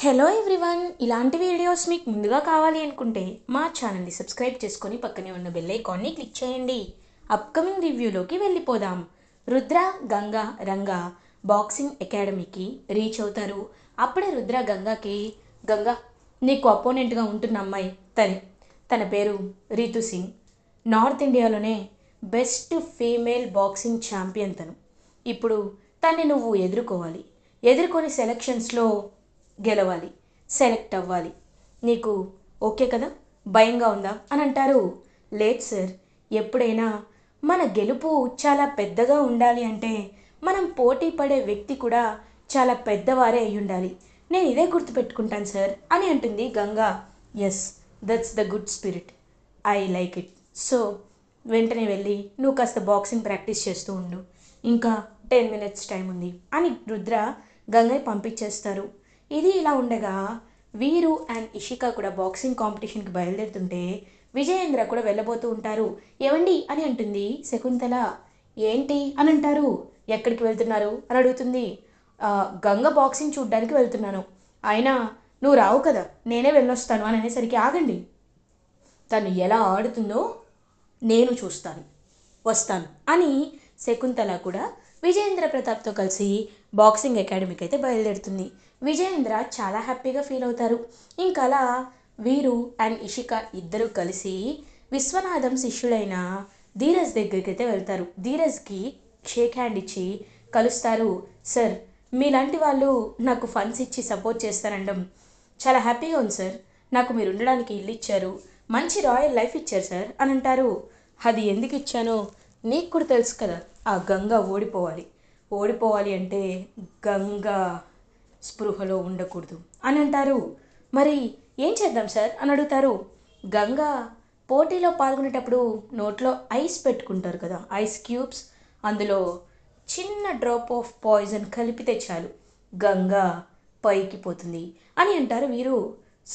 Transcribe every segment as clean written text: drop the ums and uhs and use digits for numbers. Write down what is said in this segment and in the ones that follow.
Hello everyone, ఇలాంటి videos మీకు ముందుగా కావాలి అనుకుంటే మా ఛానల్ని సబ్స్క్రైబ్ చేసుకొని పక్కనే ఉన్న బెల్ ఐకాన్ని క్లిక్ చేయండి. అప్కమింగ్ రివ్యూలోకి వెళ్ళిపోదాం. రుద్ర, గంగా, రంగా బాక్సింగ్ అకాడమీకి రీచ్ అవుతారు. అప్పుడే రుద్ర గంగాకి, గంగా నీకు అపోనెంట్గా ఉంటున్న అమ్మాయి తన పేరు రీతు సింగ్. నార్త్ ఇండియాలోనే బెస్ట్ ఫీమేల్ బాక్సింగ్ ఛాంపియన్ తను. ఇప్పుడు తన్ని నువ్వు ఎదుర్కొని సెలక్షన్స్లో గెలవాలి, సెలెక్ట్ అవ్వాలి. నీకు ఓకే కదా, భయంగా ఉందా అని అంటారు. లేదు సార్, ఎప్పుడైనా మన గెలుపు చాలా పెద్దగా ఉండాలి అంటే మనం పోటీ పడే వ్యక్తి కూడా చాలా పెద్దవారే అయి ఉండాలి. నేను ఇదే గుర్తుపెట్టుకుంటాను సార్ అని అంటుంది Ganga. Yes, that's the good spirit, I like it. So వెంటనే వెళ్ళి నువ్వు కాస్త బాక్సింగ్ ప్రాక్టీస్ చేస్తూ ఉండు, ఇంకా 10 minutes టైం ఉంది అని రుద్ర గంగని పంపించేస్తారు. ఇది ఇలా ఉండగా వీరు అండ్ ఇషిక కూడా బాక్సింగ్ కాంపిటీషన్కి బయలుదేరుతుంటే విజయేంద్ర కూడా వెళ్ళబోతూ ఉంటారు. ఏవండి అని అంటుంది శకుంతల. ఏంటి అని అంటారు. ఎక్కడికి వెళ్తున్నారు అని అడుగుతుంది. గంగ బాక్సింగ్ చూడ్డానికి వెళ్తున్నాను. అయినా నువ్వు రావు కదా, నేనే వెళ్ళొస్తాను అని అనేసరికి, ఆగండి, తను ఎలా ఆడుతుందో నేను చూస్తాను, వస్తాను అని శకుంతల కూడా విజయేంద్ర ప్రతాప్తో కలిసి బాక్సింగ్ అకాడమీకి అయితే బయలుదేరుతుంది. విజయేంద్ర చాలా హ్యాపీగా ఫీల్ అవుతారు. ఇంకా అలా వీరు అండ్ ఇషిక ఇద్దరు కలిసి విశ్వనాథం శిష్యుడైన ధీరజ్ దగ్గరికి అయితే వెళ్తారు. ధీరజ్కి షేక్ హ్యాండ్ ఇచ్చి కలుస్తారు. సార్, మీలాంటి వాళ్ళు నాకు ఫండ్స్ ఇచ్చి సపోర్ట్ చేస్తారండం చాలా హ్యాపీగా ఉంది సార్. నాకు మీరు ఉండడానికి ఇల్లు ఇచ్చారు, మంచి రాయల్ లైఫ్ ఇచ్చారు సార్ అని అంటారు. అది ఎందుకు ఇచ్చానో నీకు కూడా తెలుసు కదా, ఆ గంగ ఓడిపోవాలి అంటే గంగ స్పృహలో ఉండకూడదు అని అంటారు. మరి ఏం చేద్దాం సార్ అని అడుగుతారు. గంగ పోటీలో పాల్గొనేటప్పుడు నోట్లో ఐస్ పెట్టుకుంటారు కదా, ఐస్ క్యూబ్స్, అందులో చిన్న డ్రాప్ ఆఫ్ పాయిజన్ కలిపితే చాలు, గంగ పైకి పోతుంది అని అంటారు వీరు.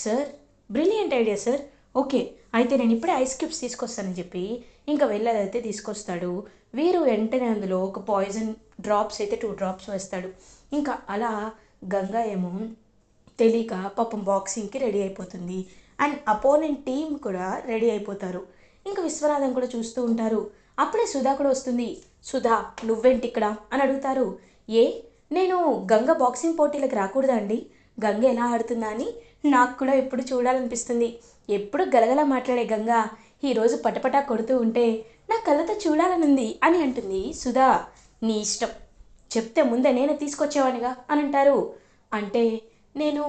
Sir, brilliant idea sir. Okay, అయితే నేను ఇప్పుడే ఐస్ క్యూబ్స్ తీసుకొస్తానని చెప్పి ఇంకా వెళ్ళాదైతే తీసుకొస్తాడు. వీరు వెంటనే అందులో ఒక పాయిజన్ డ్రాప్స్ అయితే 2 drops వేస్తాడు. ఇంకా అలా గంగా ఏమో తెలియక పాపం బాక్సింగ్కి రెడీ అయిపోతుంది. అండ్ అపోనెంట్ టీం కూడా రెడీ అయిపోతారు. ఇంకా విశ్వనాథం కూడా చూస్తూ ఉంటారు. అప్పుడే సుధా కూడా వస్తుంది. సుధా, నువ్వేంటి ఇక్కడ అని అడుగుతారు. ఏ, నేను గంగ బాక్సింగ్ పోటీలకు రాకూడదా అండి? గంగ ఎలా ఆడుతుందా అని నాకు కూడా ఎప్పుడు చూడాలనిపిస్తుంది. ఎప్పుడు గలగల మాట్లాడే గంగ ఈరోజు పటపటా కొడుతూ ఉంటే నా కళ్ళతో చూడాలనుంది అని అంటుంది సుధా. నీ ఇష్టం, చెప్తే ముందే నేనే తీసుకొచ్చేవానిగా అని అంటారు. అంటే నేను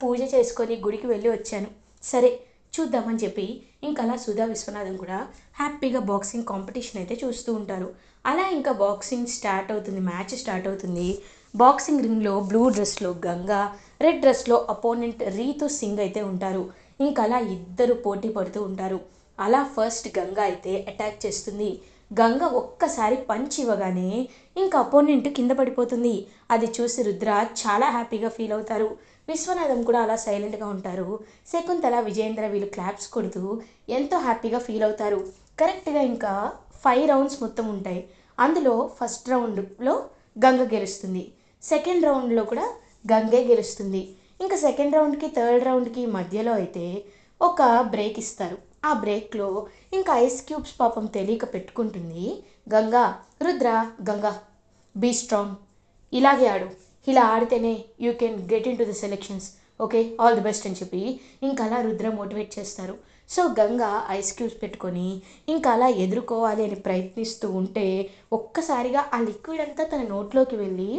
పూజ చేసుకొని గుడికి వెళ్ళి వచ్చాను, సరే చూద్దామని చెప్పి ఇంకా అలా సుధా విశ్వనాథం కూడా హ్యాపీగా బాక్సింగ్ కాంపిటీషన్ అయితే చూస్తూ ఉంటారు. అలా ఇంకా బాక్సింగ్ స్టార్ట్ అవుతుంది, మ్యాచ్ స్టార్ట్ అవుతుంది. బాక్సింగ్ రింగ్లో బ్లూ డ్రెస్లో గంగా, రెడ్ డ్రెస్లో అపోనెంట్ రీతు సింగ్ అయితే ఉంటారు. ఇంకా అలా ఇద్దరు పోటీ పడుతూ ఉంటారు. అలా ఫస్ట్ గంగా అయితే అటాక్ చేస్తుంది. గంగ ఒక్కసారి పంచ్ ఇవ్వగానే ఇంకా అపోనెంట్ కింద పడిపోతుంది. అది చూసి రుద్ర చాలా హ్యాపీగా ఫీల్ అవుతారు. విశ్వనాథం కూడా అలా సైలెంట్గా ఉంటారు. శకుంతల, విజయేంద్ర వీళ్ళు క్లాప్స్ కొడుతూ ఎంతో హ్యాపీగా ఫీల్ అవుతారు. కరెక్ట్గా ఇంకా 5 rounds మొత్తం ఉంటాయి. అందులో ఫస్ట్ రౌండ్లో గంగ గెలుస్తుంది, సెకండ్ రౌండ్లో కూడా గంగే గెలుస్తుంది. ఇంకా సెకండ్ రౌండ్కి థర్డ్ రౌండ్కి మధ్యలో అయితే ఒక బ్రేక్ ఇస్తారు. ఆ బ్రేక్లో ఇంకా ఐస్ క్యూబ్స్ పాపం తెలియక పెట్టుకుంటుంది గంగా. రుద్ర, గంగా బీ స్ట్రాంగ్, ఇలాగే ఆడు, ఇలా ఆడితేనే you can get into the selections, okay, all the best అని చెప్పి ఇంకా అలా రుద్ర మోటివేట్ చేస్తారు. సో గంగా ఐస్ క్యూబ్స్ పెట్టుకొని ఇంకా అలా ఎదుర్కోవాలి అని ప్రయత్నిస్తూ ఉంటే ఒక్కసారిగా ఆ లిక్విడ్ అంతా తన నోట్లోకి వెళ్ళి,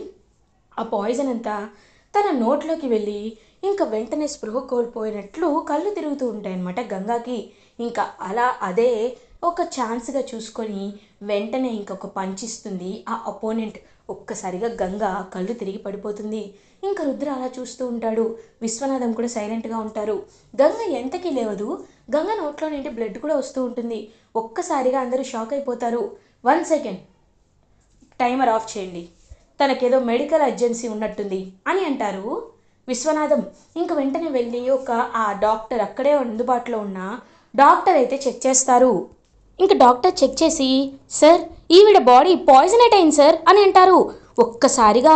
ఆ పాయిజన్ అంతా తన నోట్లోకి వెళ్ళి ఇంకా వెంటనే స్పృహ కోల్పోయినట్లు కళ్ళు తిరుగుతూ ఉంటాయన్నమాట గంగాకి. ఇంకా అలా అదే ఒక ఛాన్స్గా చూసుకొని వెంటనే ఇంకొక పంచ్ ఇస్తుంది ఆ అపోనెంట్. ఒక్కసారిగా గంగ కళ్ళు తిరిగి పడిపోతుంది. ఇంకా రుద్ర అలా చూస్తూ ఉంటాడు. విశ్వనాథం కూడా సైలెంట్గా ఉంటారు. గంగ ఎంతకీ లేవదు. గంగ నోట్లో నుండి బ్లడ్ కూడా వస్తూ ఉంటుంది. ఒక్కసారిగా అందరూ షాక్ అయిపోతారు. 1 second, టైమర్ ఆఫ్ చేయండి, తనకేదో మెడికల్ అర్జెన్సీ ఉన్నట్టుంది అని అంటారు విశ్వనాథం. ఇంక వెంటనే వెళ్ళి ఆ డాక్టర్, అక్కడే అందుబాటులో ఉన్న డాక్టర్ అయితే చెక్ చేస్తారు. ఇంక డాక్టర్ చెక్ చేసి, సార్, ఈవిడ బాడీ పాయిజనేట్ అయింది సార్ అని అంటారు. ఒక్కసారిగా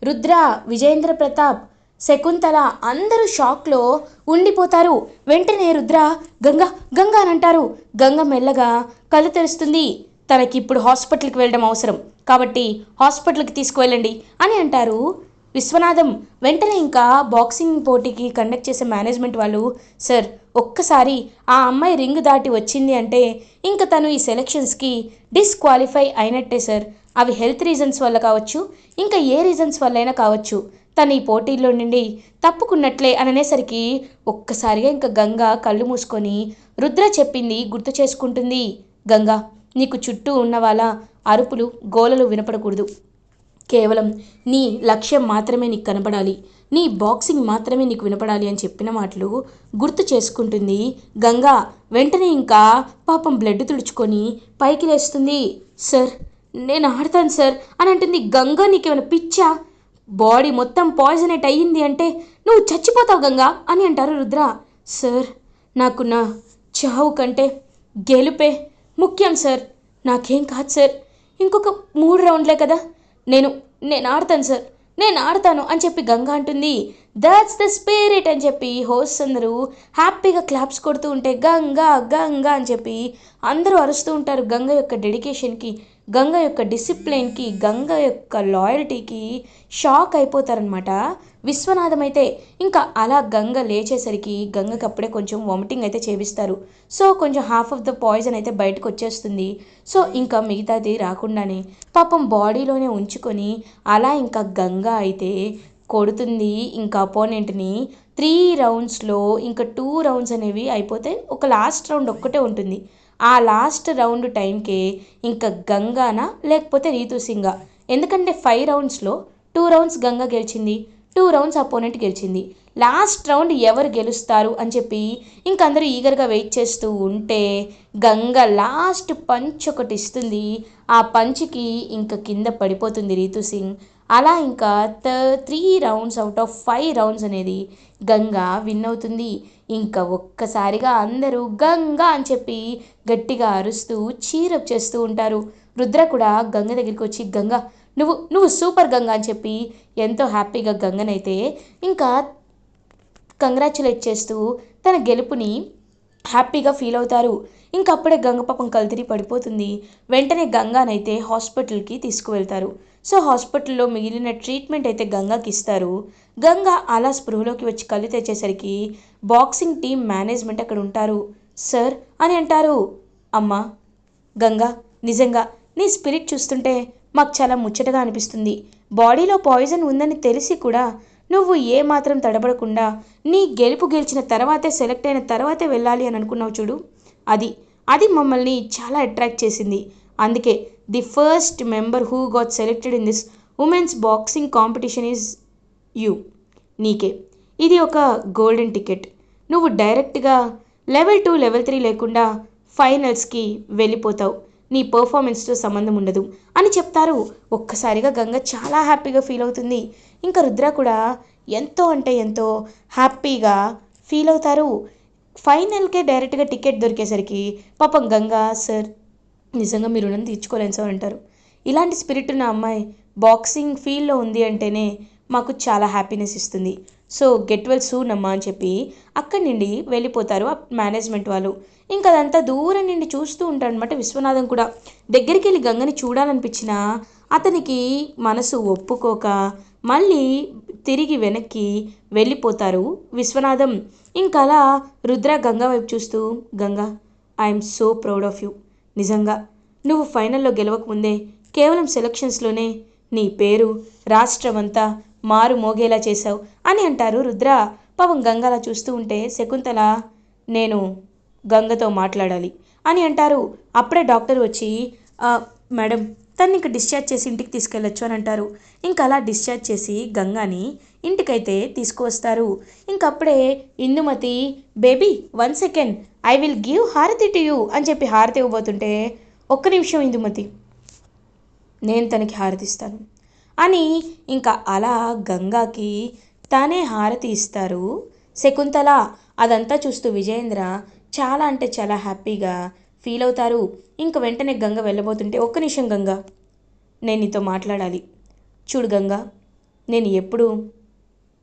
రుద్ర, విజేంద్ర ప్రతాప్, శకుంతల అందరూ షాక్లో ఉండిపోతారు. వెంటనే రుద్ర గంగా గంగా అని అంటారు. గంగ మెల్లగా కళ్ళు తెరుస్తుంది. తనకిప్పుడు హాస్పిటల్కి వెళ్ళడం అవసరం కాబట్టి హాస్పిటల్కి తీసుకువెళ్ళండి అని అంటారు విశ్వనాథం. వెంటనే ఇంకా బాక్సింగ్ పోటీకి కండక్ట్ చేసే మేనేజ్మెంట్ వాళ్ళు, సార్ ఒక్కసారి ఆ అమ్మాయి రింగ్ దాటి వచ్చింది అంటే ఇంకా తను ఈ సెలక్షన్స్కి డిస్క్వాలిఫై అయినట్టే సార్. అవి హెల్త్ రీజన్స్ వల్ల కావచ్చు, ఇంకా ఏ రీజన్స్ వల్లైనా కావచ్చు, తను ఈ పోటీల్లో నుండి తప్పుకున్నట్లే అని అనేసరికి ఒక్కసారిగా ఇంకా గంగ కళ్ళు మూసుకొని రుద్ర చెప్పింది గుర్తు చేసుకుంటుంది. గంగా, నీకు చుట్టూ ఉన్న వాళ్ళ అరుపులు గోలలు వినపడకూడదు. కేవలం నీ లక్ష్యం మాత్రమే నీకు కనపడాలి, నీ బాక్సింగ్ మాత్రమే నీకు వినపడాలి అని చెప్పిన మాటలు గుర్తు చేసుకుంటుంది గంగా. వెంటనే ఇంకా పాపం బ్లడ్ తుడుచుకొని పైకి లేస్తుంది. సార్ నేను ఆడతాను సార్ అని అంటుంది. గంగా, నీకేమైనా పిచ్చా? బాడీ మొత్తం పాయిజనేట్ అయ్యింది అంటే నువ్వు చచ్చిపోతావు గంగా అని అంటారు రుద్ర. సార్ నాకు నా చావు కంటే గెలుపే ముఖ్యం సార్. నాకేం కాదు సార్, ఇంకొక 3 రౌండ్లే కదా, నేను నేను ఆడతాను సార్, నేను ఆడతాను అని చెప్పి గంగా అంటుంది. దట్స్ ద స్పిరిట్ అని చెప్పి హోస్ట్ అందరూ హ్యాపీగా క్లాప్స్ కొడుతూ ఉంటే గంగా గంగా అని చెప్పి అందరూ అరుస్తూ ఉంటారు. గంగ యొక్క డెడికేషన్కి, గంగ యొక్క డిసిప్లిన్కి, గంగ యొక్క లాయల్టీకి షాక్ అయిపోతారనమాట. విశ్వనాథం అయితే ఇంకా అలా గంగ లేచేసరికి గంగకి అప్పుడే కొంచెం వామిటింగ్ అయితే చేపిస్తారు. సో కొంచెం హాఫ్ ఆఫ్ ద పాయిజన్ అయితే బయటకు వచ్చేస్తుంది. సో ఇంకా మిగతాది రాకుండానే పాపం బాడీలోనే ఉంచుకొని అలా ఇంకా గంగ అయితే కొడుతుంది ఇంకా అపోనెంట్ని. 3 రౌండ్స్లో ఇంకా 2 రౌండ్స్ అనేవి అయిపోతే ఒక లాస్ట్ రౌండ్ ఒక్కటే ఉంటుంది. ఆ లాస్ట్ రౌండ్ టైంకే ఇంకా గంగానా లేకపోతే రీతు సింగా, ఎందుకంటే 5 రౌండ్స్లో 2 రౌండ్స్ గంగా గెలిచింది, 2 రౌండ్స్ అపోనెంట్ గెలిచింది. లాస్ట్ రౌండ్ ఎవరు గెలుస్తారు అని చెప్పి ఇంక అందరూ ఈగర్గా వెయిట్ చేస్తూ ఉంటే గంగ లాస్ట్ పంచ్ ఒకటి ఇస్తుంది. ఆ పంచ్కి ఇంకా కింద పడిపోతుంది రీతు సింగ్. అలా ఇంకా 3 రౌండ్స్ అవుట్ ఆఫ్ 5 రౌండ్స్ అనేది గంగా విన్ అవుతుంది. ఇంకా ఒక్కసారిగా అందరూ గంగా అని చెప్పి గట్టిగా అరుస్తూ చీరప్ చేస్తూ ఉంటారు. రుద్ర కూడా గంగ దగ్గరికి వచ్చి గంగా నువ్వు నువ్వు సూపర్ గంగా అని చెప్పి ఎంతో హ్యాపీగా గంగనైతే ఇంకా కంగ్రాచులేట్ చేస్తూ తన గెలుపుని హ్యాపీగా ఫీల్ అవుతారు. ఇంకప్పుడే గంగ పాపం కల్తిరి పడిపోతుంది. వెంటనే గంగానైతే హాస్పిటల్కి తీసుకువెళ్తారు. సో హాస్పిటల్లో మిగిలిన ట్రీట్మెంట్ అయితే గంగాకి ఇస్తారు. గంగ అలా స్పృహలోకి వచ్చి కళ్ళు తెచ్చేసరికి బాక్సింగ్ టీం మేనేజ్మెంట్ అక్కడ ఉంటారు. సార్ అని అంటారు. అమ్మా గంగా, నిజంగా నీ స్పిరిట్ చూస్తుంటే మాకు చాలా ముచ్చటగా అనిపిస్తుంది. బాడీలో పాయిజన్ ఉందని తెలిసి కూడా నువ్వు ఏమాత్రం తడబడకుండా నీ గెలిచిన తర్వాతే, సెలెక్ట్ అయిన తర్వాతే వెళ్ళాలి అని అనుకున్నావు చూడు, అది అది మమ్మల్ని చాలా అట్రాక్ట్ చేసింది. అందుకే the first member who got selected in this women's boxing competition is you. నీకే ఇది ఒక గోల్డెన్ టికెట్. నువ్వు డైరెక్ట్గా లెవెల్ 2 లెవెల్ 3 లేకుండా ఫైనల్స్కి వెళ్ళిపోతావు, నీ పర్ఫార్మెన్స్తో సంబంధం ఉండదు అని చెప్తారు. ఒక్కసారిగా గంగ చాలా హ్యాపీగా ఫీల్ అవుతుంది. ఇంకా రుద్ర కూడా ఎంతో అంటే ఎంతో హ్యాపీగా ఫీల్ అవుతారు. ఫైనల్కే డైరెక్ట్గా టికెట్ దొరికేసరికి పాపం గంగా, సార్ నిజంగా మీరు రుణం తీర్చుకోలేను సార్ అంటారు. ఇలాంటి స్పిరిట్ ఉన్న అమ్మాయి బాక్సింగ్ ఫీల్డ్లో ఉంది అంటేనే మాకు చాలా హ్యాపీనెస్ ఇస్తుంది. సో గెట్ వెల్ సూన్ అమ్మా అని చెప్పి అక్కడి నుండి వెళ్ళిపోతారు ఆ మేనేజ్మెంట్ వాళ్ళు. ఇంకా అదంతా దూరం నుండి చూస్తూ ఉంటాడనమాట విశ్వనాథం కూడా. దగ్గరికి వెళ్ళి గంగని చూడాలనిపించినా అతనికి మనసు ఒప్పుకోక మళ్ళీ తిరిగి వెనక్కి వెళ్ళిపోతారు విశ్వనాథం. ఇంకా అలా రుద్ర గంగా వైపు చూస్తూ, Ganga I'm so proud of you. నిజంగా నువ్వు ఫైనల్లో గెలవకముందే కేవలం సెలక్షన్స్లోనే నీ పేరు రాష్ట్రమంతా మారు మోగేలా చేశావు అని అంటారు రుద్ర. పాపం గంగలా చూస్తూ ఉంటే శకుంతల, నేను గంగతో మాట్లాడాలి అని అంటారు. అప్పుడే డాక్టర్ వచ్చి మేడం తన్ని ఇంక డిశ్చార్జ్ చేసి ఇంటికి తీసుకెళ్ళొచ్చు అని అంటారు. ఇంకా అలా డిశ్చార్జ్ చేసి గంగాని ఇంటికైతే తీసుకువస్తారు. ఇంకప్పుడే Indumathi, baby 1 second I will give హారతి టు యూ అని చెప్పి హారతి ఇవ్వబోతుంటే, ఒక్క నిమిషం ఇందుమతి, నేను తనకి హారతి ఇస్తాను అని ఇంకా అలా గంగాకి తానే హారతి ఇస్తారు శకుంతల. అదంతా చూస్తూ విజయేంద్ర చాలా అంటే చాలా హ్యాపీగా ఫీల్ అవుతారు. ఇంక వెంటనే గంగ వెళ్ళబోతుంటే, ఒక్క నిమిషం గంగా, నేను నీతో మాట్లాడాలి. చూడు గంగా, నేను ఎప్పుడూ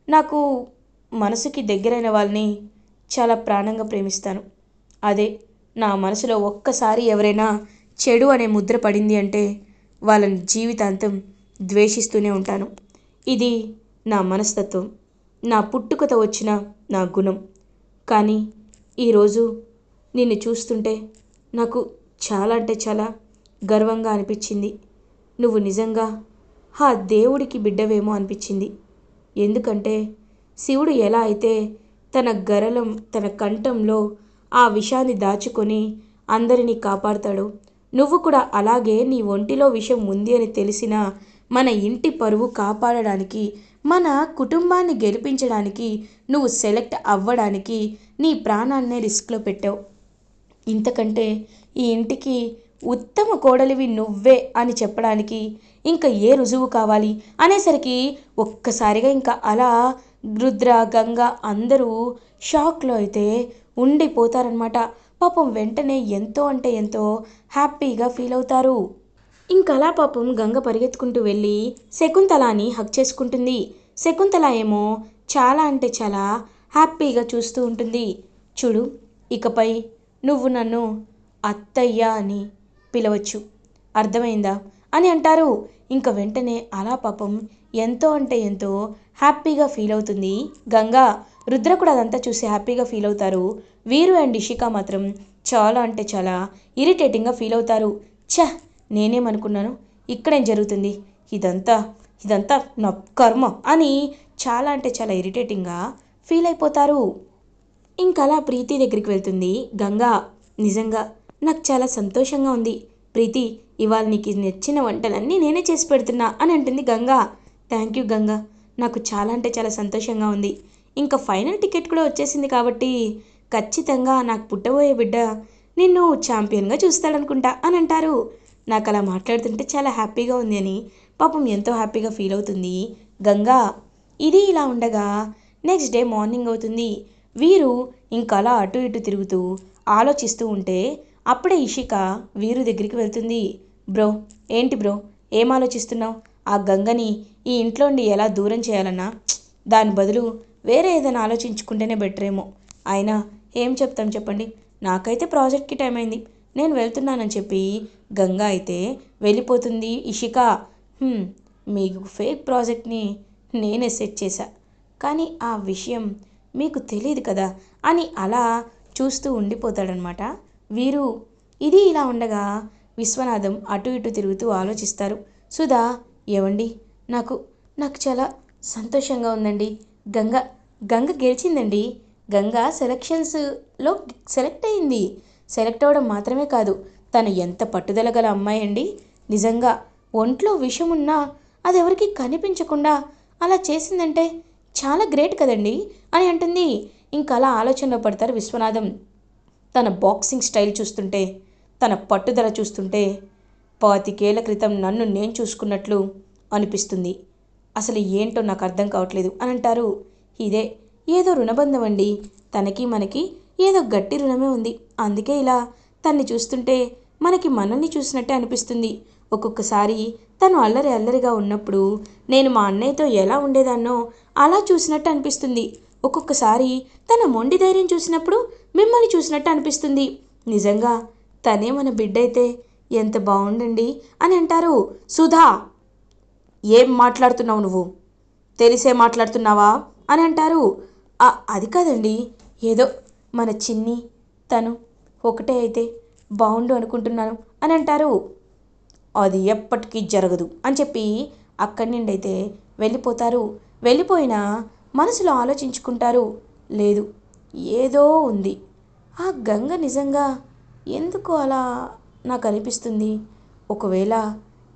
నాకు మనసుకి దగ్గరైన వాళ్ళని చాలా ప్రాణంగా ప్రేమిస్తాను. అదే నా మనసులో ఒక్కసారి ఎవరైనా చెడు అనే ముద్ర పడింది అంటే వాళ్ళని జీవితాంతం ద్వేషిస్తూనే ఉంటాను. ఇది నా మనస్తత్వం, నా పుట్టుకతో వచ్చిన నా గుణం. కానీ ఈరోజు నిన్ను చూస్తుంటే నాకు చాలా అంటే చాలా గర్వంగా అనిపించింది. నువ్వు నిజంగా ఆ దేవుడికి బిడ్డవేమో అనిపించింది. ఎందుకంటే శివుడు ఎలా అయితే తన కంఠంలో ఆ విషాన్ని దాచుకొని అందరినీ కాపాడుతాడో, నువ్వు కూడా అలాగే నీ ఒంటిలో విషం ఉంది అని తెలిసిన మన ఇంటి పరువు కాపాడడానికి, మన కుటుంబాన్ని గెలిపించడానికి నువ్వు సెలెక్ట్ అవ్వడానికి నీ ప్రాణాన్నే రిస్క్లో పెట్టావు. ఇంతకంటే ఈ ఇంటికి ఉత్తమ కోడలివి నువ్వే అని చెప్పడానికి ఇంకా ఏ రుజువు కావాలి అనేసరికి ఒక్కసారిగా ఇంకా అలా రుద్ర గంగ అందరూ షాక్లో అయితే ఉండిపోతారనమాట. పాపం వెంటనే ఎంతో అంటే ఎంతో హ్యాపీగా ఫీల్ అవుతారు. ఇంకలా పాపం గంగ పరిగెత్తుకుంటూ వెళ్ళి శకుంతలాని హక్ చేసుకుంటుంది. శకుంతల ఏమో చాలా అంటే చాలా హ్యాపీగా చూస్తూ ఉంటుంది. చూడు, ఇకపై నువ్వు నన్ను అత్తయ్య అని పిలవచ్చు, అర్థమైందా అని అంటారు. ఇంక వెంటనే అలా పాపం ఎంతో అంటే ఎంతో హ్యాపీగా ఫీల్ అవుతుంది గంగా. రుద్ర కూడా అదంతా చూసి హ్యాపీగా ఫీల్ అవుతారు. వీరు అండ్ ఇషిక మాత్రం చాలా అంటే చాలా ఇరిటేటింగ్గా ఫీల్ అవుతారు. ఛ, నేనేమనుకున్నాను, ఇక్కడేం జరుగుతుంది, ఇదంతా ఇదంతా నా కర్మ అని చాలా అంటే చాలా ఇరిటేటింగ్గా ఫీల్ అయిపోతారు. ఇంకలా ప్రీతి దగ్గరికి వెళ్తుంది గంగా. నిజంగా నాకు చాలా సంతోషంగా ఉంది ప్రీతి, ఇవాళ నీకు నచ్చిన వంటలన్నీ నేనే చేసి పెడుతున్నా అని అంటుంది గంగా. థ్యాంక్ యూ గంగా, నాకు చాలా అంటే చాలా సంతోషంగా ఉంది. ఇంకా ఫైనల్ టికెట్ కూడా వచ్చేసింది కాబట్టి ఖచ్చితంగా నాకు పుట్టబోయే బిడ్డ నిన్ను ఛాంపియన్గా చూస్తాడనుకుంటా అని అంటారు. నాకు అలా మాట్లాడుతుంటే చాలా హ్యాపీగా ఉంది అని పాపం ఎంతో హ్యాపీగా ఫీల్ అవుతుంది గంగా. ఇది ఇలా ఉండగా నెక్స్ట్ డే మార్నింగ్ అవుతుంది. వీరు ఇంకా అలా అటు ఇటు తిరుగుతూ ఆలోచిస్తూ ఉంటే అప్పుడే ఇషిక వీరు దగ్గరికి వెళ్తుంది. బ్రో, ఏంటి బ్రో, ఏం ఆలోచిస్తున్నావు? ఆ గంగని ఈ ఇంట్లో నుండి ఎలా దూరం చేయాలన్నా, దాని బదులు వేరే ఏదైనా ఆలోచించుకుంటేనే బెటర్ ఏమో. అయినా ఏం చెప్తాం చెప్పండి, నాకైతే ప్రాజెక్ట్కి టైం అయింది, నేను వెళ్తున్నానని చెప్పి గంగా అయితే వెళ్ళిపోతుంది. ఇషిక, మీకు ఫేక్ ప్రాజెక్ట్ని నేనే సెట్ చేశా, కానీ ఆ విషయం మీకు తెలియదు కదా అని అలా చూస్తూ ఉండిపోతాడనమాట వీరు. ఇది ఇలా ఉండగా విశ్వనాథం అటు ఇటు తిరుగుతూ ఆలోచిస్తారు. సుధా, ఏవండి, నాకు నాకు చాలా సంతోషంగా ఉందండి. గంగ గంగ గెలిచిందండి. గంగ సెలక్షన్స్లో సెలెక్ట్ అయింది. సెలెక్ట్ అవ్వడం మాత్రమే కాదు, తను ఎంత పట్టుదల గల అమ్మాయి అండి. నిజంగా ఒంట్లో విషం ఉన్నా అది ఎవరికి కనిపించకుండా అలా చేసిందంటే చాలా గ్రేట్ కదండి అని అంటుంది. ఇంకా అలా ఆలోచనలో పడతారు విశ్వనాథం. తన బాక్సింగ్ స్టైల్ చూస్తుంటే, తన పట్టుదల చూస్తుంటే 25 ఏళ్ల క్రితం నన్ను నేను చూసుకున్నట్లు అనిపిస్తుంది. అసలు ఏంటో నాకు అర్థం కావట్లేదు అని అంటారు. ఇదే ఏదో రుణబంధం అండి, తనకి మనకి ఏదో గట్టి రుణమే ఉంది. అందుకే ఇలా తన్ని చూస్తుంటే మనకి మనల్ని చూసినట్టే అనిపిస్తుంది. ఒక్కొక్కసారి తను అల్లరి అల్లరిగా ఉన్నప్పుడు నేను మా అన్నయ్యతో ఎలా ఉండేదాన్నో అలా చూసినట్టు అనిపిస్తుంది. ఒక్కొక్కసారి తన మొండి ధైర్యం చూసినప్పుడు మిమ్మల్ని చూసినట్టు అనిపిస్తుంది. నిజంగా తనే మన బిడ్డ అయితే ఎంత బాగుండండి అని అంటారు. సుధా, ఏం మాట్లాడుతున్నావు నువ్వు? తెలిసే మాట్లాడుతున్నావా అని అంటారు. అది కాదండి, ఏదో మన చిన్ని తను ఒకటే అయితే బాగుండు అనుకుంటున్నాను అని అంటారు. అది ఎప్పటికీ జరగదు అని చెప్పి అక్కడి నుండి అయితే వెళ్ళిపోతారు. వెళ్ళిపోయినా మనసులో ఆలోచించుకుంటారు. లేదు, ఏదో ఉంది. ఆ గంగ నిజంగా ఎందుకు అలా నాకు అనిపిస్తుంది? ఒకవేళ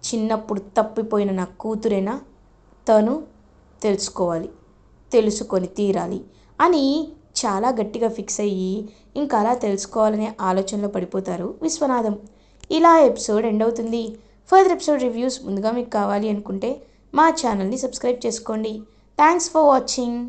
చిన్నప్పుడు తప్పిపోయిన నా కూతురేనా? తను తెలుసుకోవాలి, తెలుసుకొని తీరాలి అని చాలా గట్టిగా ఫిక్స్ అయ్యి ఇంకా అలా తెలుసుకోవాలనే ఆలోచనలో పడిపోతారు విశ్వనాథం. ఇలా ఎపిసోడ్ ఎండ్ అవుతుంది. ఫర్దర్ ఎపిసోడ్ రివ్యూస్ ముందుగా మీకు కావాలి అనుకుంటే మా ఛానల్ని సబ్స్క్రైబ్ చేసుకోండి. Thanks for watching.